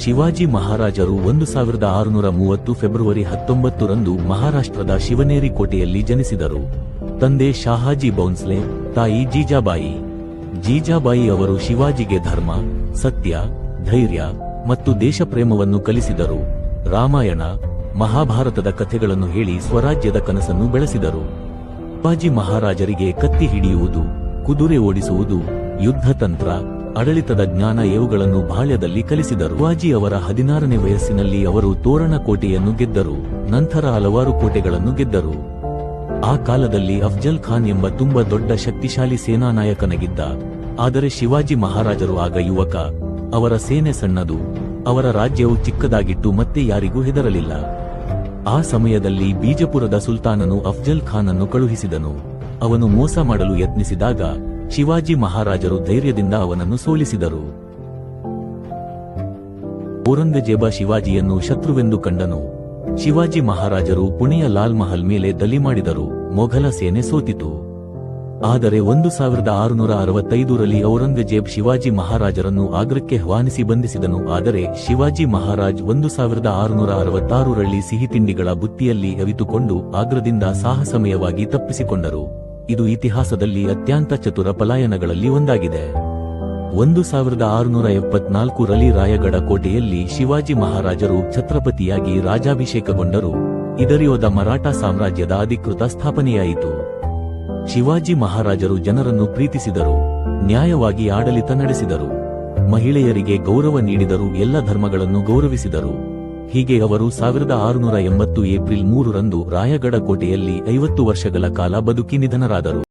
ಶಿವಾಜಿ ಮಹಾರಾಜರು 1630 ಫೆಬ್ರವರಿ 19 ರಂದು ಮಹಾರಾಷ್ಟ್ರದ ಶಿವನೇರಿ ಕೋಟೆಯಲ್ಲಿ ಜನಿಸಿದರು. ತಂದೆ ಶಾಹಾಜಿ ಬೌನ್ಸ್ಲೆ, ತಾಯಿ ಜೀಜಾಬಾಯಿ. ಜೀಜಾಬಾಯಿ ಅವರು ಶಿವಾಜಿಗೆ ಧರ್ಮ, ಸತ್ಯ, ಧೈರ್ಯ ಮತ್ತು ದೇಶಪ್ರೇಮವನ್ನು ಕಲಿಸಿದರು. ರಾಮಾಯಣ, ಮಹಾಭಾರತದ ಕಥೆಗಳನ್ನು ಹೇಳಿ ಸ್ವರಾಜ್ಯದ ಕನಸನ್ನು ಬೆಳೆಸಿದರು. ಶಿವಾಜಿ ಮಹಾರಾಜರಿಗೆ ಕತ್ತಿ ಹಿಡಿಯುವುದು, ಕುದುರೆ ಓಡಿಸುವುದು, ಯುದ್ಧತಂತ್ರ, ಆಡಳಿತದ ಜ್ಞಾನ ಇವುಗಳನ್ನು ಬಾಲ್ಯದಲ್ಲಿ ಕಲಿಸಿದರು. ಶಿವಾಜಿ ಅವರ 16ನೇ ವಯಸ್ಸಿನಲ್ಲಿ ಅವರು ತೋರಣ ಕೋಟೆಯನ್ನು ಗೆದ್ದರು. ನಂತರ ಹಲವಾರು ಕೋಟೆಗಳನ್ನು ಗೆದ್ದರು. ಆ ಕಾಲದಲ್ಲಿ ಅಫ್ಜಲ್ ಖಾನ್ ಎಂಬ ತುಂಬಾ ದೊಡ್ಡ ಶಕ್ತಿಶಾಲಿ ಸೇನಾನಾಯಕನಾಗಿದ್ದ. ಆದರೆ ಶಿವಾಜಿ ಮಹಾರಾಜರು ಆಗ ಯುವಕ. ಅವರ ಸೇನೆ ಸಣ್ಣದು, ಅವರ ರಾಜ್ಯವು ಚಿಕ್ಕದಾಗಿಟ್ಟು ಮತ್ತೆ ಯಾರಿಗೂ ಹೆದರಲಿಲ್ಲ. ಆ ಸಮಯದಲ್ಲಿ ಬೀಜಪುರದ ಸುಲ್ತಾನನು ಅಫ್ಜಲ್ ಖಾನ್ ಅನ್ನು ಕಳುಹಿಸಿದನು. ಅವನು ಮೋಸ ಮಾಡಲು ಯತ್ನಿಸಿದಾಗ ಶಿವಾಜಿ ಮಹಾರಾಜರು ಧೈರ್ಯದಿಂದ ಅವನನ್ನು ಸೋಲಿಸಿದರು. ಔರಂಗಜೇಬ ಶಿವಾಜಿಯನ್ನು ಶತ್ರುವೆಂದು ಕಂಡನು. ಶಿವಾಜಿ ಮಹಾರಾಜರು ಪುಣೆಯ ಲಾಲ್ ಮಹಲ್ ಮೇಲೆ ದಾಳಿ ಮಾಡಿದರು. ಮೊಘಲ ಸೇನೆ ಸೋತಿತು. ಆದರೆ 1665 ರಲ್ಲಿ ಔರಂಗಜೇಬ್ ಶಿವಾಜಿ ಮಹಾರಾಜರನ್ನು ಆಗ್ರಕ್ಕೆ ಆಹ್ವಾನಿಸಿ ಬಂಧಿಸಿದನು. ಆದರೆ ಶಿವಾಜಿ ಮಹಾರಾಜ್ 1666 ರಲ್ಲಿ ಸಿಹಿತಿಂಡಿಗಳ ಬುತ್ತಿಯಲ್ಲಿ ಅವಿತುಕೊಂಡು ಆಗ್ರದಿಂದ ಸಾಹಸಮಯವಾಗಿ ತಪ್ಪಿಸಿಕೊಂಡರು. ಇದು ಇತಿಹಾಸದಲ್ಲಿ ಅತ್ಯಂತ ಚತುರ ಪಲಾಯನಗಳಲ್ಲಿ ಒಂದಾಗಿದೆ. 1674 ರಲ್ಲಿ ರಾಯಗಢ ಕೋಟೆಯಲ್ಲಿ ಶಿವಾಜಿ ಮಹಾರಾಜರು ಛತ್ರಪತಿಯಾಗಿ ರಾಜಾಭಿಷೇಕಗೊಂಡರು. ಇದರಿಂದ ಮರಾಠ ಸಾಮ್ರಾಜ್ಯದ ಅಧಿಕೃತ ಸ್ಥಾಪನೆಯಾಯಿತು. ಶಿವಾಜಿ ಮಹಾರಾಜರು ಜನರನ್ನು ಪ್ರೀತಿಸಿದರು, ನ್ಯಾಯವಾಗಿ ಆಡಳಿತ ನಡೆಸಿದರು, ಮಹಿಳೆಯರಿಗೆ ಗೌರವ ನೀಡಿದರು, ಎಲ್ಲ ಧರ್ಮಗಳನ್ನು ಗೌರವಿಸಿದರು. ಹೀಗೆ ಅವರು 1680 ಏಪ್ರಿಲ್ 3 ರಂದು ರಾಯಗಢ ಕೋಟೆಯಲ್ಲಿ 50 ವರ್ಷಗಳ ಕಾಲ ಬದುಕಿ ನಿಧನರಾದರು.